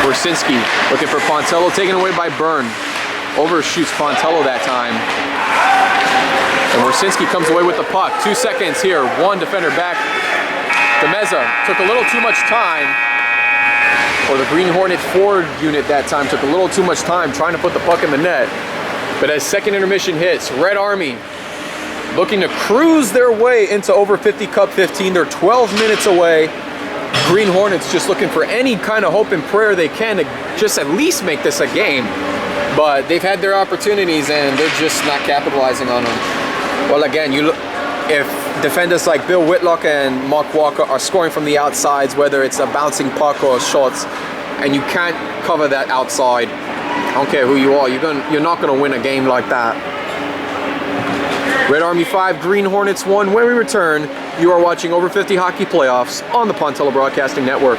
Speaker 2: Wersinski looking for Pontello, taken away by Byrne. Overshoots Pontello that time. And Wersinski comes away with the puck. 2 seconds here, one defender back. De Meza took a little too much time, or the Green Hornet forward unit that time took a little too much time trying to put the puck in the net. But as second intermission hits, Red Army looking to cruise their way into over 50 Cup 15. They're 12 minutes away. Green Hornets just looking for any kind of hope and prayer they can to just at least make this a game. But they've had their opportunities and they're just not capitalizing on them. Well, again, if defenders like Bill Whitlock and Mark Walker are scoring from the outsides, whether it's a bouncing puck or shots, and you can't cover that outside, I don't care who you are, you're not going to win a game like that. Red Army 5, Green Hornets 1. When we return, you are watching Over 50 Hockey Playoffs on the Pontello Broadcasting Network.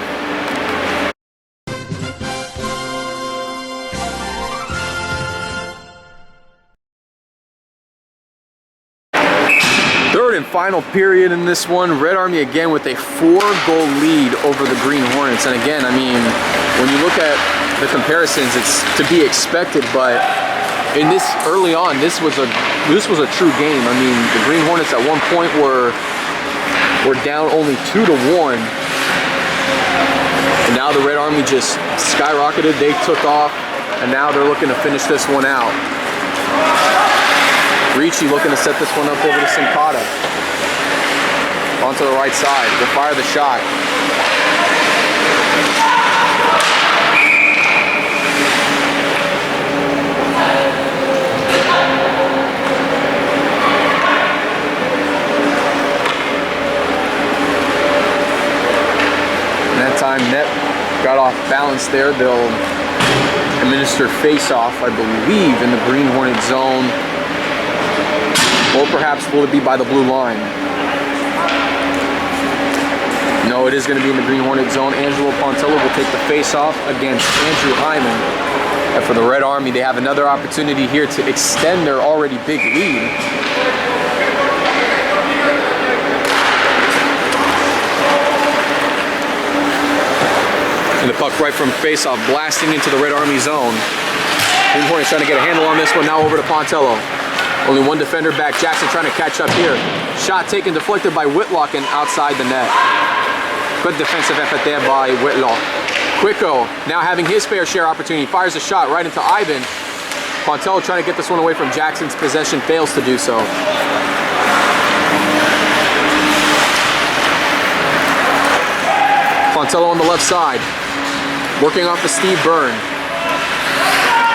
Speaker 2: Third and final period in this one. Red Army again with a 4-goal lead over the Green Hornets. And again, I mean, when you look at the comparisons, it's to be expected, but in this early on, this was a true game. I mean, the Green Hornets at one point were down only 2-1. And now the Red Army just skyrocketed. They took off, and now they're looking to finish this one out. Ricci looking to set this one up over to Sincata. Onto the right side. They'll fire the shot. And that time, net got off balance there. They'll administer face-off, I believe, in the Green Hornet zone. Or perhaps will it be by the blue line? No, it is going to be in the Green Hornet zone. Angelo Pontello will take the face-off against Andrew Hyman. And for the Red Army, they have another opportunity here to extend their already big lead. And the puck right from face-off blasting into the Red Army zone. Green Hornets trying to get a handle on this one. Now over to Pontello. Only one defender back. Jackson trying to catch up here. Shot taken, deflected by Whitlock and outside the net. Good defensive effort there by Whitlock. Quicko now having his fair share opportunity. Fires a shot right into Ivan. Pontello trying to get this one away from Jackson's possession. Fails to do so. Pontello on the left side. Working off of Steve Byrne.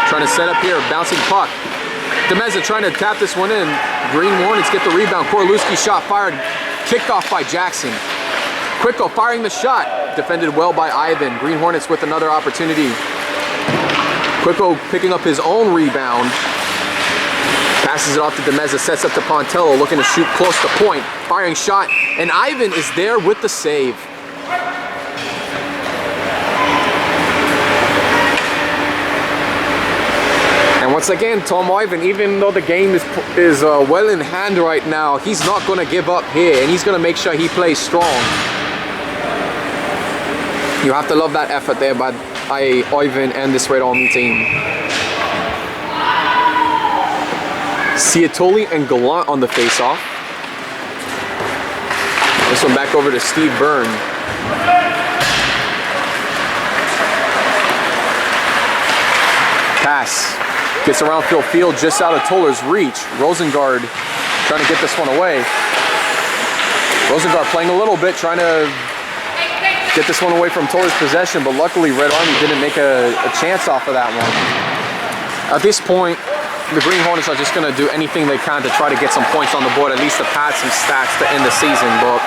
Speaker 2: Trying to set up here. Bouncing puck. De Meza trying to tap this one in. Green Hornets get the rebound. Korlewski shot fired. Kicked off by Jackson. Quicko firing the shot. Defended well by Ivan. Green Hornets with another opportunity. Quicko picking up his own rebound. Passes it off to De Meza. Sets up to Pontello. Looking to shoot close to point. Firing shot. And Ivan is there with the save. And once again, Tom Ivan, even though the game is well in hand right now, he's not going to give up here, and he's going to make sure he plays strong. You have to love that effort there by Ivan and this Red Army team. Ciatoli and Gallant on the face-off. This one back over to Steve Byrne. Pass. Gets around field just out of Toller's reach. Rosengard trying to get this one away. Rosengard playing a little bit, trying to get this one away from Toller's possession, but luckily Red Army didn't make a chance off of that one. At this point, the Green Hornets are just going to do anything they can to try to get some points on the board, at least to pad some stats to end the season. But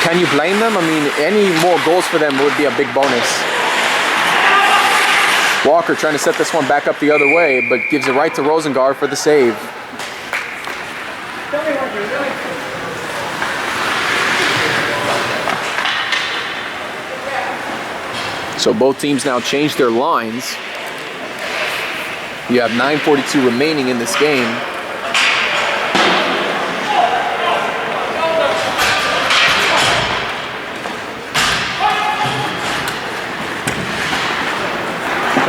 Speaker 2: can you blame them? I mean, any more goals for them would be a big bonus. Walker trying to set this one back up the other way, but gives it right to Rosengard for the save.
Speaker 1: So both teams now changed their lines. You have 9:42 remaining in this game.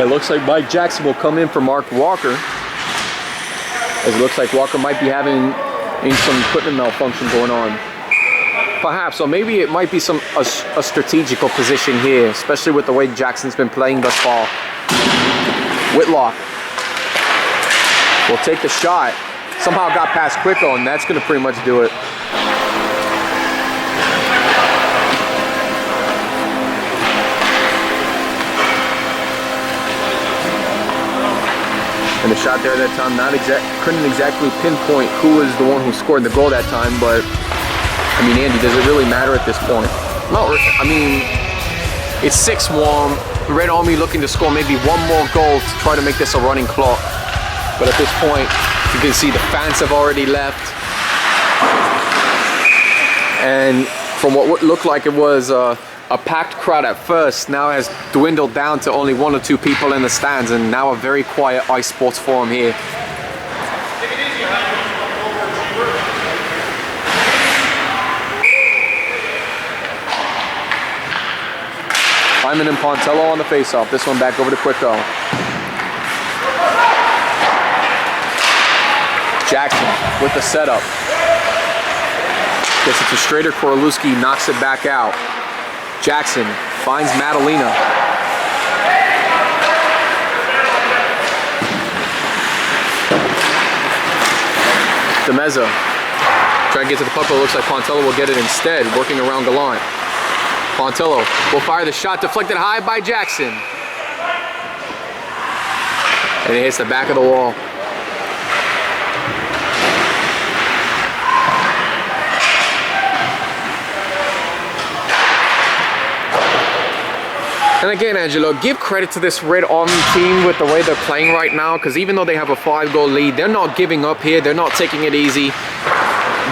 Speaker 1: It looks like Mike Jackson will come in for Mark Walker, as it looks like Walker might be having some equipment malfunction going on. Perhaps, or maybe it might be a strategical position here, especially with the way Jackson's been playing thus far. Whitlock will take the shot. Somehow got past Quicko, and that's going to pretty much do it. And the shot there that time, couldn't exactly pinpoint who was the one who scored the goal that time, but I mean, Andy, does it really matter at this point? No, I mean, it's 6-1. Red Army looking to score maybe one more goal to try to make this a running clock. But at this point, you can see the fans have already left. And from what looked like it was a packed crowd at first, now has dwindled down to only 1 or 2 people in the stands, and now a very quiet ice sports forum here. Hyman and Pontello on the face-off. This one back over to Quicko. Jackson with the setup. Gets it to Strader. Korolewski knocks it back out. Jackson finds Madalena. DeMezza trying to get to the puck, but it looks like Pontello will get it instead, working around Gallant. Pontello will fire the shot, deflected high by Jackson. And it hits the back of the wall. And again, Angelo, give credit to this Red Army team with the way they're playing right now, because even though they have a 5-goal lead, they're not giving up here. They're not taking it easy.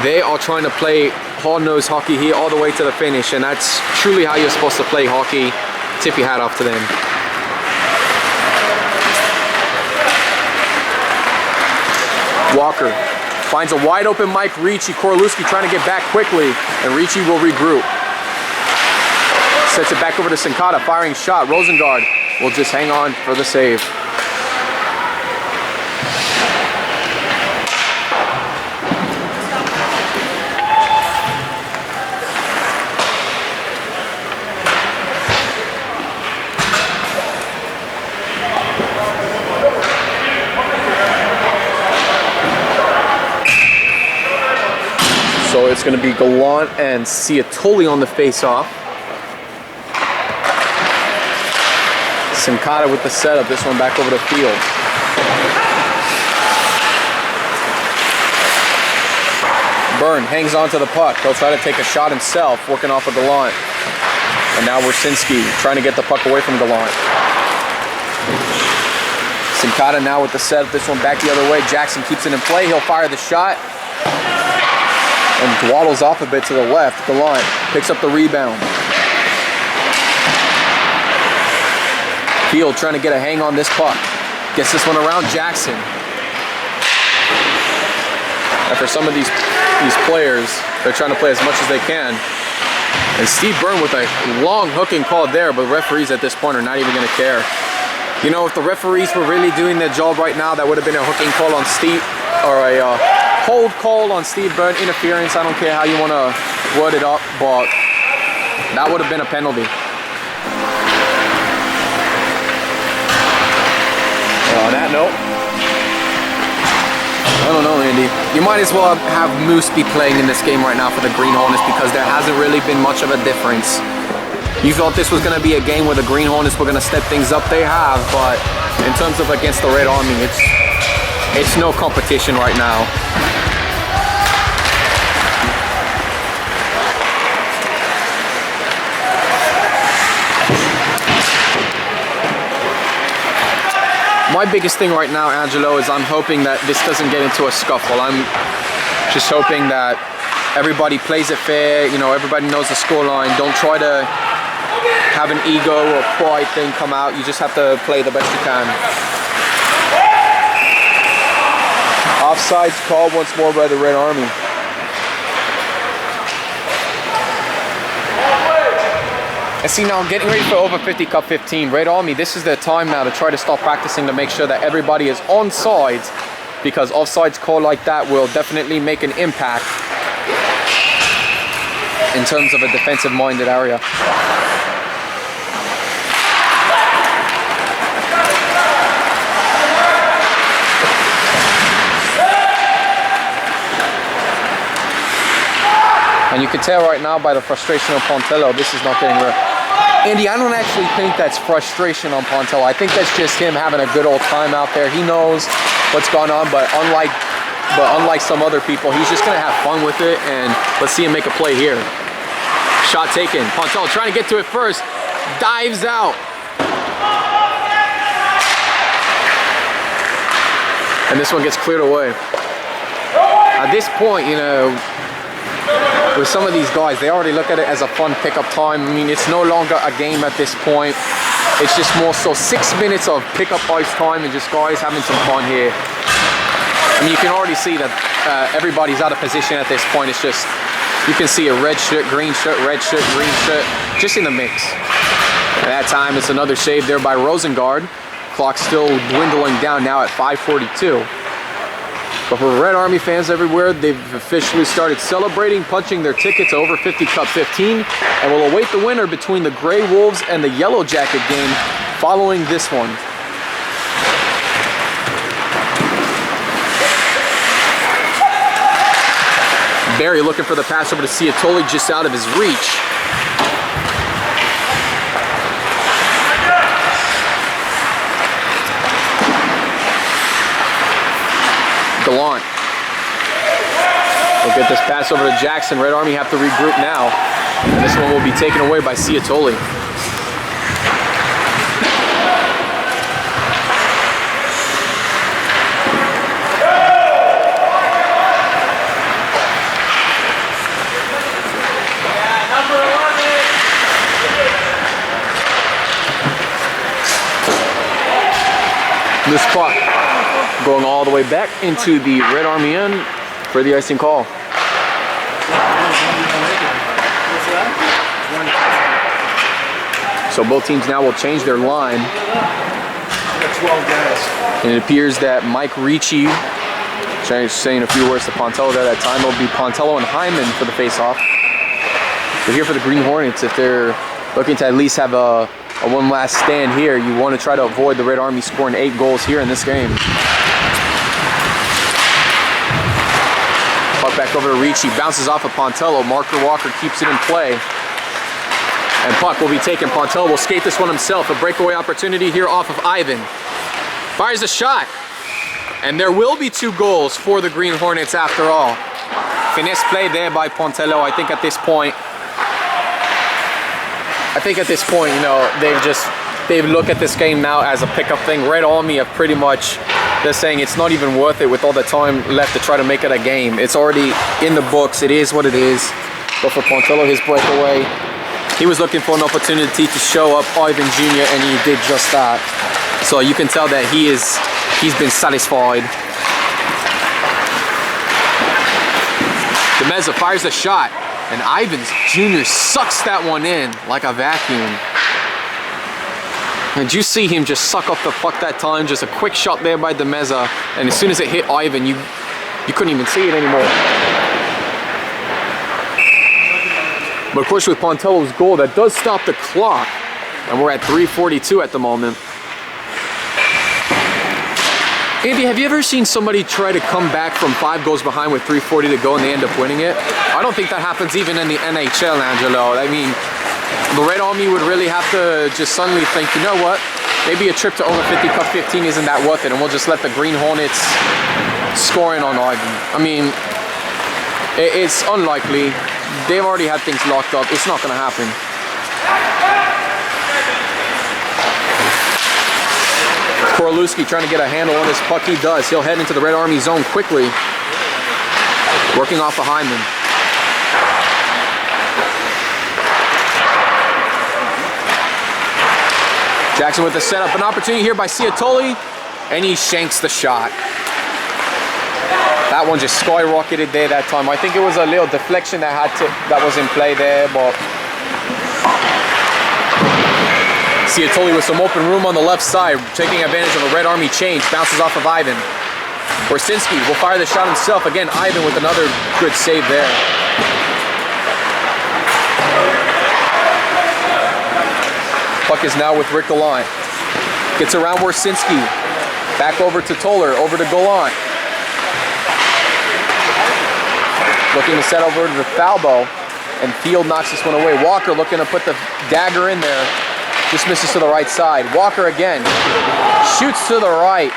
Speaker 1: They are trying to play hard-nosed hockey here all the way to the finish, and that's truly how you're supposed to play hockey. Tip your hat off to them. Walker finds a wide-open Mike Ricci. Korolewski trying to get back quickly, and Ricci will regroup. Sets it back over to Sincata, firing shot. Rosengard will just hang on for the save. So it's going to be Gallant and Ciatoli on the face-off. Sincata with the setup, this one back over the field. Byrne hangs on to the puck. He'll try to take a shot himself, working off of Gallant. And now Wersinski trying to get the puck away from Gallant. Sincata now with the setup, this one back the other way. Jackson keeps it in play. He'll fire the shot. And dwaddles off a bit to the left. Gallant picks up the rebound. Field trying to get a hang on this puck. Gets this one around Jackson. And for some of these players, they're trying to play as much as they can. And Steve Byrne with a long hooking call there, but referees at this point are not even going to care. You know, if the referees were really doing their job right now, that would have been a hooking call on Steve, or a hold call on Steve Byrne, interference. I don't care how you want to word it up, but that would have been a penalty. On that note, I don't know, Andy. You might as well have Moose be playing in this game right now for the Green Hornets, because there hasn't really been much of a difference. You thought this was going to be a game where the Green Hornets were going to step things up. They have, but in terms of against the Red Army, it's no competition right now. My biggest thing right now, Angelo, is I'm hoping that this doesn't get into a scuffle. I'm just hoping that everybody plays it fair. You know, everybody knows the scoreline. Don't try to
Speaker 2: have an ego or pride thing come out. You just have to play the best you can. Offsides called once more by the Red Army. And see, now I'm getting ready for over 50 Cup 15. Red Army, this is their time now to try to start practicing to make sure that everybody is on sides, because offsides call like that will definitely make an impact in terms of a defensive-minded area. And you can tell right now by the frustration of Pontello, this is not getting real. Andy, I don't actually think that's frustration on Pontello. I think that's just him having a good old time out there. He knows what's going on, but unlike some other people, he's just gonna have fun with it, and let's see him make a play here. Shot taken. Pontello trying to get to it first. Dives out. And this one gets cleared away. At this point, you know, with some of these guys, they already look at it as a fun pickup time. I mean, it's no longer a game at this point. It's just more so 6 minutes of pickup ice time and just guys having some fun here. I mean, you can already see that everybody's out of position at this point. It's just, you can see a red shirt, green shirt, red shirt, green shirt, just in the mix. At that time, it's another save there by Rosengard. Clock still dwindling down now at 5:42. But for Red Army fans everywhere, they've officially started celebrating, punching their ticket to over 50 Cup 15, and will await the winner between the Grey Wolves and the Yellow Jacket game following this one. Barry looking for the pass over to Ciatoli, just out of his reach. Gallant will get this pass over to Jackson. Red Army have to regroup now. And this one will be taken away by Ciatoli. This spot going all the way back into the Red Army end for the icing call. So both teams now will change their line. And it appears that Mike Ricci, saying a few words to Pontello there that time, it'll be Pontello and Hyman for the face-off. But here for the Green Hornets, if they're looking to at least have a one last stand here, you want to try to avoid the Red Army scoring 8 goals here in this game. Puck back over to Ricci, bounces off of Pontello. Marker Walker keeps it in play. And puck will be taken. Pontello will skate this one himself. A breakaway opportunity here off of Ivan. Fires a shot. And there will be 2 goals for the Green Hornets after all. Finesse play there by Pontello. I think at this point, you know, they've looked at this game now as a pickup thing. Red Army have pretty much, they're saying it's not even worth it with all the time left to try to make it a game. It's already in the books. It is what it is. But for Pontello, his breakaway, he was looking for an opportunity to show up Ivan Jr. and he did just that. So you can tell that he's been satisfied. Demeza fires a shot. And Ivan Jr. sucks that one in like a vacuum. And you see him just suck up the puck that time. Just a quick shot there by Demeza. And as soon as it hit Ivan, you couldn't even see it anymore. But of course with Pontello's goal, that does stop the clock. And we're at 3:42 at the moment. Andy, have you ever seen somebody try to come back from 5 goals behind with 3:40 to go and they end up winning it? I don't think that happens even in the NHL, Angelo. I mean, the Red Army would really have to just suddenly think, you know what? Maybe a trip to over 50 Cup 15 isn't that worth it, and we'll just let the Green Hornets score in on Ivan. I mean, it's unlikely. They've already had things locked up. It's not going to happen. Korolewski trying to get a handle on this puck. He does. He'll head into the Red Army zone quickly. Working off of Hyman.
Speaker 1: Jackson with the setup, an opportunity here by Ciatoli, and he shanks the shot. That one just skyrocketed there that time. I think it was a little deflection that was in play there, but Ciatoli with some open room on the left side, taking advantage of a Red Army change, bounces off of Ivan. Borsinski will fire the shot himself. Again, Ivan with another good save there. Puck is now with Rick Gallant. Gets around Borsinski. Back over to Toller, over to Gallant. Looking to set over to Falbo, and Field knocks this one away. Walker looking to put the dagger in there. Just misses to the right side. Walker again. Shoots to the right.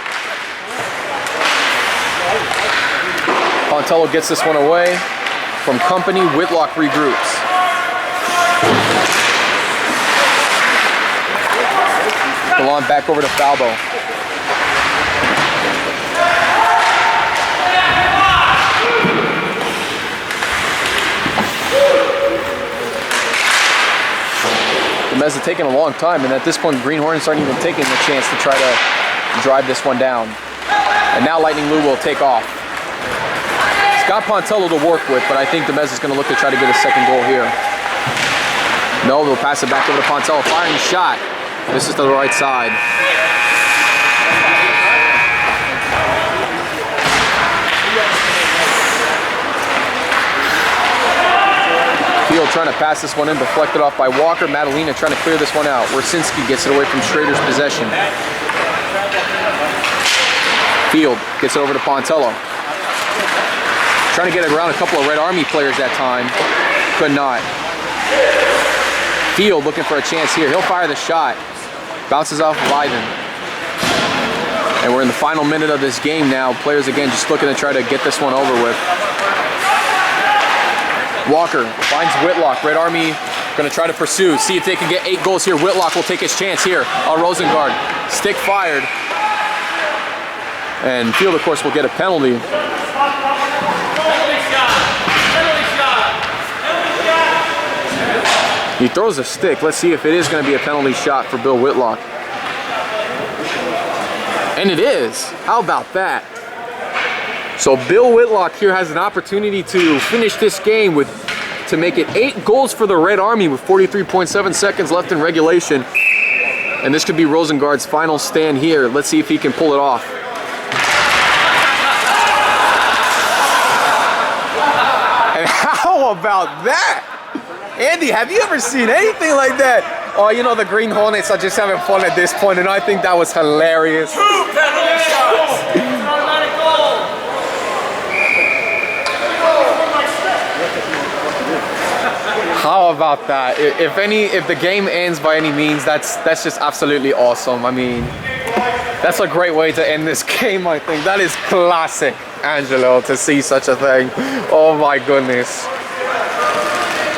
Speaker 1: Pontello gets this one away from Company. Whitlock regroups. Gallant back over to Falbo. The Mets have taken a long time, and at this point, Green Hornets aren't even taking the chance to try to drive this one down. And now Lightning Lou will take off. It's got Pontello to work with, but I think the Mets is going to look to try to get a second goal here. No, they'll pass it back over to Pontello. Firing shot. This is to the right side. Field trying to pass this one in, deflected off by Walker. Madalena trying to clear this one out. Wersinski gets it away from Schrader's possession. Field gets it over to Pontello. Trying to get around a couple of Red Army players that time. Could not. Field looking for a chance here. He'll fire the shot. Bounces off of Ivan. And we're in the final minute of this game now. Players again just looking to try to get this one over with. Walker finds Whitlock. Red Army going to try to pursue. See if they can get 8 goals here. Whitlock will take his chance here. Rosengard. Stick fired. And Field, of course, will get a penalty. He throws a stick. Let's see if it is going to be a penalty shot for Bill Whitlock. And it is. How about that? So Bill Whitlock here has an opportunity to finish this game to make it 8 goals for the Red Army with 43.7 seconds left in regulation. And this could be Rosengard's final stand here. Let's see if he can pull it off. And how about that? Andy, have you ever seen anything like that? Oh, you know, the Green Hornets are just having fun at this point, and I think that was hilarious.
Speaker 3: 2 penalty shots! Automatic goal!
Speaker 1: How about that? If the game ends by any means, that's just absolutely awesome. I mean, that's a great way to end this game, I think. That is classic, Angelo, to see such a thing. Oh my goodness.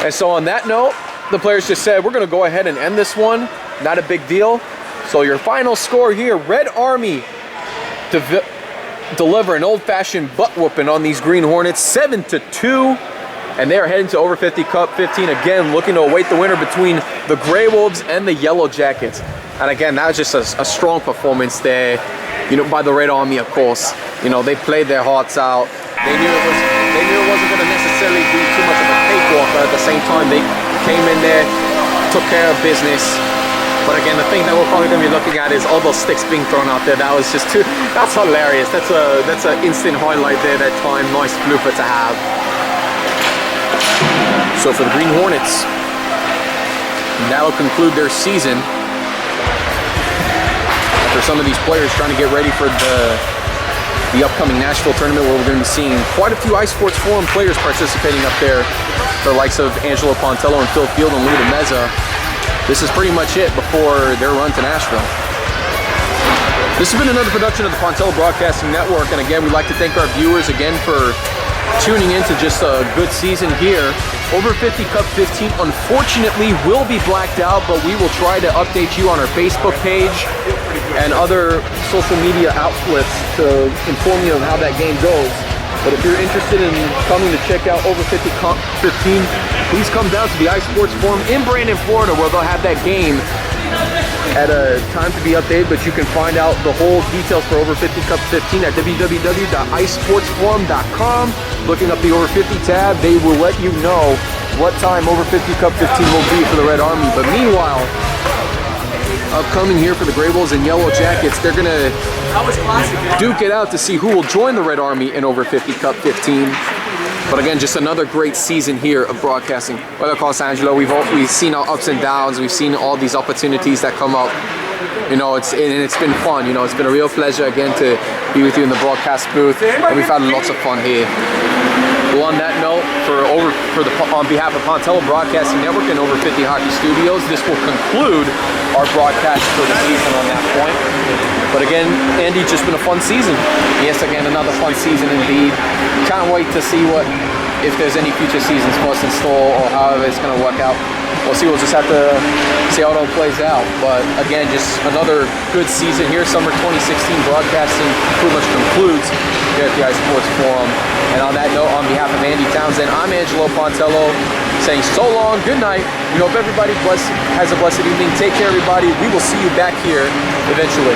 Speaker 1: And so on that note, the players just said, we're going to go ahead and end this one. Not a big deal. So your final score here, Red Army deliver an old-fashioned butt-whooping on these Green Hornets, 7-2. And they are heading to over 50 Cup 15 again, looking to await the winner between the Grey Wolves and the Yellow Jackets. And again, that was just a strong performance there, you know, by the Red Army, of course. You know, they played their hearts out. They knew it wasn't going to necessarily be too much of a cakewalk, but at the same time, they came in there, took care of business. But again, the thing that we're probably going to be looking at is all those sticks being thrown out there. That was just that's hilarious. That's an instant highlight there that time. Nice blooper to have. So for the Green Hornets, that'll conclude their season. For some of these players trying to get ready for the upcoming Nashville tournament, where we're going to be seeing quite a few Ice Sports Forum players participating up there. The likes of Angelo Pontello and Phil Field and Lou DeMeza. This is pretty much it before their run to Nashville. This has been another production of the Pontello Broadcasting Network, and again, we'd like to thank our viewers again for tuning in to just a good season here. Over 50 Cup 15 unfortunately will be blacked out, but we will try to update you on our Facebook page and other social media outlets to inform you of how that game goes. But if you're interested in coming to check out Over 50 Cup 15, please come down to the Ice Sports Forum in Brandon, Florida, where they'll have that game at a time to be updated, but you can find out the whole details for Over 50 Cup 15 at www.icesportsforum.com. Looking up the Over 50 tab, they will let you know what time Over 50 Cup 15 will be for the Red Army. But meanwhile, upcoming here for the Gray Wolves and Yellow Jackets, they're gonna duke it out to see who will join the Red Army in Over 50 Cup 15. But again, just another great season here of broadcasting. Well, Los Angeles, we've seen our ups and downs. We've seen all these opportunities that come up. You know, it's been fun. You know, it's been a real pleasure again to be with you in the broadcast booth, and we've had lots of fun here. Well, on that note, on behalf of Pontello Broadcasting Network and Over 50 Hockey Studios, this will conclude our broadcast for the season on that point. But again, Andy, just been a fun season. Yes, again, another fun season indeed. Can't wait to see if there's any future seasons for us in store or however it's going to work out. We'll see. We'll just have to see how it all plays out. But again, just another good season here. Summer 2016 broadcasting pretty much concludes here at the iSports Forum. And on that note, on behalf of Andy Townsend, I'm Angelo Pontello saying so long, good night. We hope everybody has a blessed evening. Take care, everybody. We will see you back here eventually.